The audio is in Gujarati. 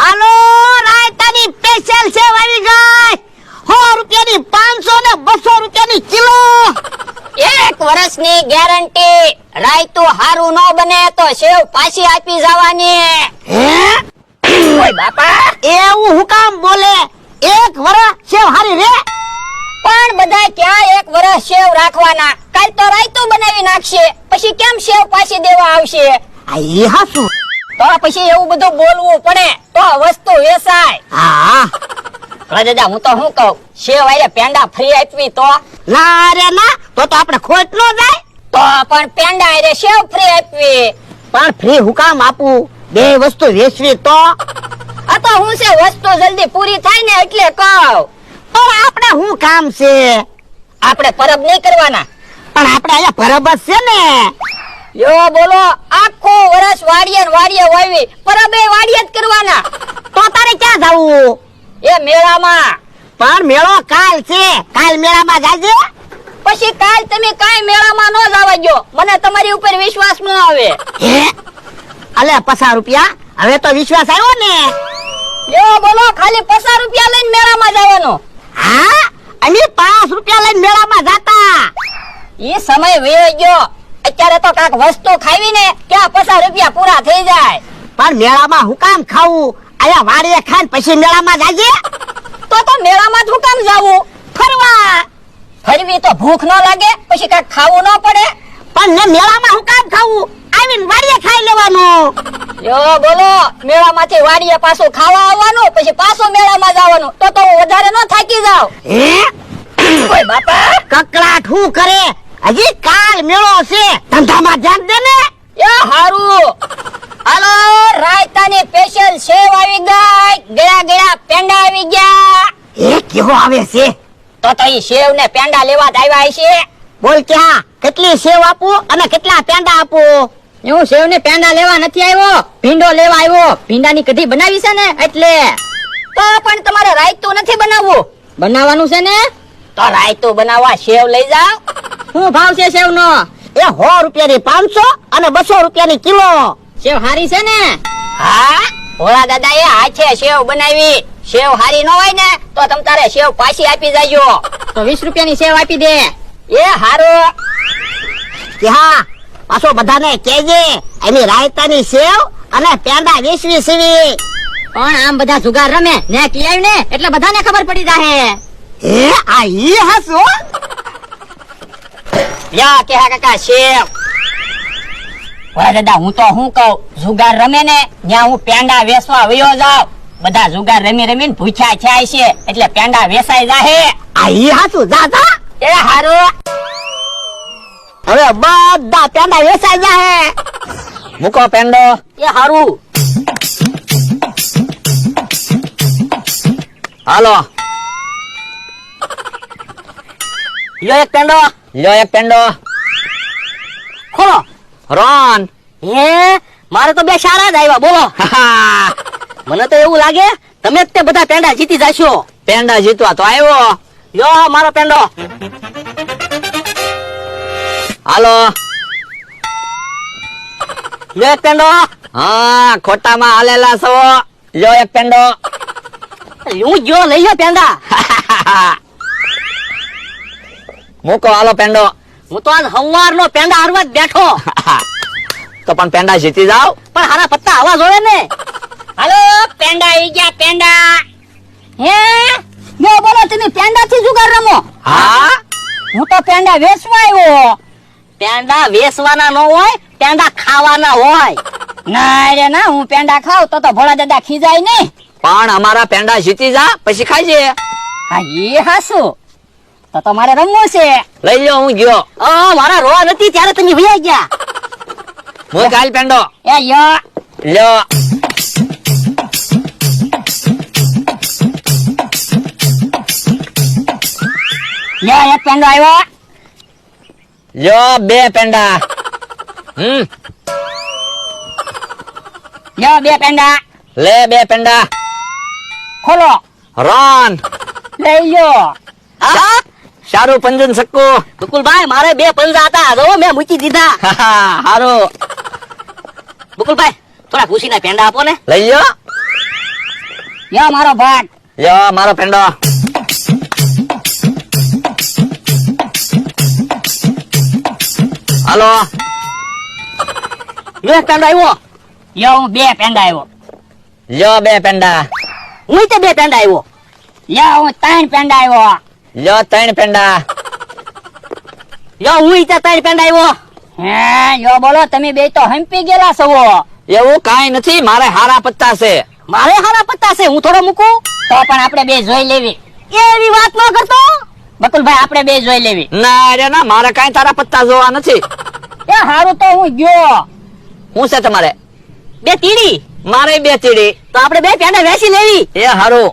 હાલો રાયતાની સ્પેશિયલ સેવ આવી ગઈ 100 રૂપિયાની 500 ને 200 રૂપિયાની કિલો. 1 વર્ષની ગેરંટી. રાયતું હારું ન બને તો સેવ પાછી આપી જવાની. હે ઓય બાપા, એવું હું કામ બોલે? 1 વર્ષ સેવ હારી રે. પણ બધા ક્યાં 1 વર્ષ સેવ રાખવાના? કાલ તો રાયતું બનાવી નાખશે, પછી કેમ સેવ પાછી દેવા આવશે? આ ઈ હાસુ. તો પછી એવું બધું બોલવું પડે તો વસ્તુ વેચાય. હા દાદા, હું તો શું કહું, સેવ આરે પેંડા ફ્રી આપવી તો? ના રે ના, તો આપણે ખોટ ન જાય. તો પણ પેંડા આરે સેવ ફ્રી આપવી. પણ ફ્રી હું કામ આપું? બે વસ્તુ વેચવી તો. આ તો હું છે, વસ્તુ જલ્દી પૂરી થાય ને એટલે કહું. પણ આપણે શું કામ છે? આપણે પરબ નહીં કરવાના. પણ આપણે અહીંયા પરબ જ છે ને. યો બોલો, આખો વર્ષ વાડીએ ને વાડીએ વાવી, પરબે વાડીએ જ કરવાના. તો તારે ક્યાં જાવું? એ મેળામાં. પણ મેળો કાલ છે, કાલ મેળામાં જાજે. પછી કાલ તમે કાઈ મેળામાં ન જવા દો, મને તમારી ઉપર વિશ્વાસ ન આવે. હે અલે 50 રૂપિયા, હવે તો વિશ્વાસ આવ્યો ને. યો બોલો, ખાલી 50 રૂપિયા લઈને મેળામાં જવાનો. હા, અમે 5 રૂપિયા લઈને મેળામાં જાતા. એ સમય વયો ગયો. અત્યારે તો કાક વસ્તુ ખાવી ને ક્યાં 50 રૂપિયા પૂરા થઈ જાય. પણ મેળામાં હું કામ ખાવું? અહીંયા વાડીએ ખાઈને પછી મેળામાં જાજે. તો મેળામાં જ હું કામ જાવું? ફરવા. ફરવી તો ભૂખ ન લાગે? પછી કાક ખાવું ન પડે? પણ ને મેળામાં હું કામ ખાવું? આવીને વાડીએ ખાઈ લેવાનું. યો બોલો, મેળામાંથી વાડીએ પાછું ખાવા આવવાનું, પછી પાછું મેળામાં જવાનું. તો હું વધારે ન થાકી જાવ. હે ઓય બાપા, કકડાટ હું કરે? હજી કાલ મેળો છે, ધંધામાં ધ્યાન દે ને. યો હારું. હાલો, રાયતાની સ્પેશિયલ સેવ આવી ગઈ, ગળા ગળા પેંડા આવી ગયા. એ કેવો આવે છે? તો ઈ સેવ ને પેંડા લેવા જ આવ્યા છે. બોલ ક્યાં? કેટલી સેવ આપું અને કેટલા પેંડા આપું? હું સેવ ને પેંડા લેવા નથી આવ્યો, ભીંડો લેવા આવ્યો. ભીંડાની કઢી બનાવી છે ને એટલે. તો પણ તમારે રાયતું નથી બનાવવું? બનાવવાનું છે ને. તો રાયતું બનાવવા સેવ લઈ જાવ. શું ભાવ છે સેવ નો? એ 100 રૂપિયાની 500 અને 200 રૂપિયાની કિલો. સેવ હારી છે ને? હા, ભોળા દાદા એ હાથે સેવ બનાવી. સેવ હારી ન હોય ને તો તમ તારે સેવ પાછી આપી જાજો. તો 20 રૂપિયાની સેવ આપી દે. એ હારું. કે હા, પાછો બધાને કહેજે એની રાયતાની સેવ અને પેંડા વેચવી સીવી. પણ આમ બધા જુગાર રમે ને કિયાવ ને એટલે બધાને ખબર પડી જાહે. એ આ ઈ હસો. યા કે હા કાકા સેવ. ભોળા દાદા, હું તો શું કહું, જુગાર રમે ને ત્યાં હું પેંડા વેચવા વયો જાવ. બધા જુગાર રમી રમીને ભૂખ્યા થાય છે એટલે પેંડા વેચાઈ જાહે. આ ઈ હસો. જા જા. એ હારું. હવે બધા પેંડા વેચાઈ જાહે. મૂકો પેંડો. એ હારું. હાલો, લ્યો એક પેંડો. લ્યો એક પેંડો. ખોલો. રોન. હે, મારે તો બે સારા જ આવ્યા. બોલો. મને તો એવું લાગે તમે જ તે બધા પેંડા જીતી જશો. પેંડા જીતવા તો આવ્યો. લ્યો મારો પેંડો. હાલો, લ્યો એક પેંડો. હા, ખોટામાં હાલેલા છો. લ્યો એક પેંડો. હું જો લઈ લો પેંડા. મૂકો હાલો પેંડો. હું તો આજ હવારનો પેંડા હારવા જ બેઠો. તો પણ પેંડા જીતી જાવ. પણ હારા પત્તા આવા જોવે ને. હાલો, પેંડા આવી ગયા. પેંડા. હે, યો બોલો, તમે પેંડા થી જુગાર રમો? હા, હું તો પેંડા વેચવા આવ્યો. પેંડા વેચવાના ન હોય, પેંડા ખાવાના હોય. ના રે ના, હું પેંડા ખાવ તો ભોળા દાદા ખીજાય નહીં. પણ અમારા પેંડા જીતી જા પછી ખાજે. હા, એ હાસુ. તો મારે રમવું છે. લઈ લ્યો, હું ગયો. મારા રોવા નથી ત્યારે તમે વયા ગયા. હું કાલ પેંડો. એ યો લ્યો. લ્યો એક પેંડો આવ્યો. લ્યો બે પેંડા. લ્યો બે પેંડા. લે બે પેંડા. ખોલો. રોન. લઈ લ્યો. હા, સારું પંજન સક્કુ. બકુલભાઈ, મારે બે પંજા હતા, જો મેં મૂકી દીધા. હારું. બકુલભાઈ, થોડા ખુશીના પેંડા આપો ને. લઈ લ્યો. યો મારો ભાગ. યો મારો પેંડો. હાલો. યો એક પેંડો આવ્યો. યો હું 2 પેંડા આવ્યો. યો 2 પેંડા. હું તે 2 પેંડા આવ્યો. યો હું 3 પેંડા આવ્યો. યો 3 પેંડા. યો હું તે 3 પેંડા આવ્યો. હે યો બોલો તમે બે તો હંપી ગયેલા છો. એવું કાંઈ નથી, મારે હારા પત્તા છે. મારે હારા પત્તા છે, હું થોડો મૂકું તો પણ આપણે બે જોઈ લેવી. એવી વાત ન કરતો બકુલભાઈ, આપણે બે જોઈ લેવી. ના રે ના, મારે કાંઈ તારા પત્તા જોવા નથી. એ હારું તો હું ગયો. શું છે તમારે? 2 તીડી. મારે 2 ચીડી. તો આપણે 2 પેંડા વેચી લેવી. એ હારું.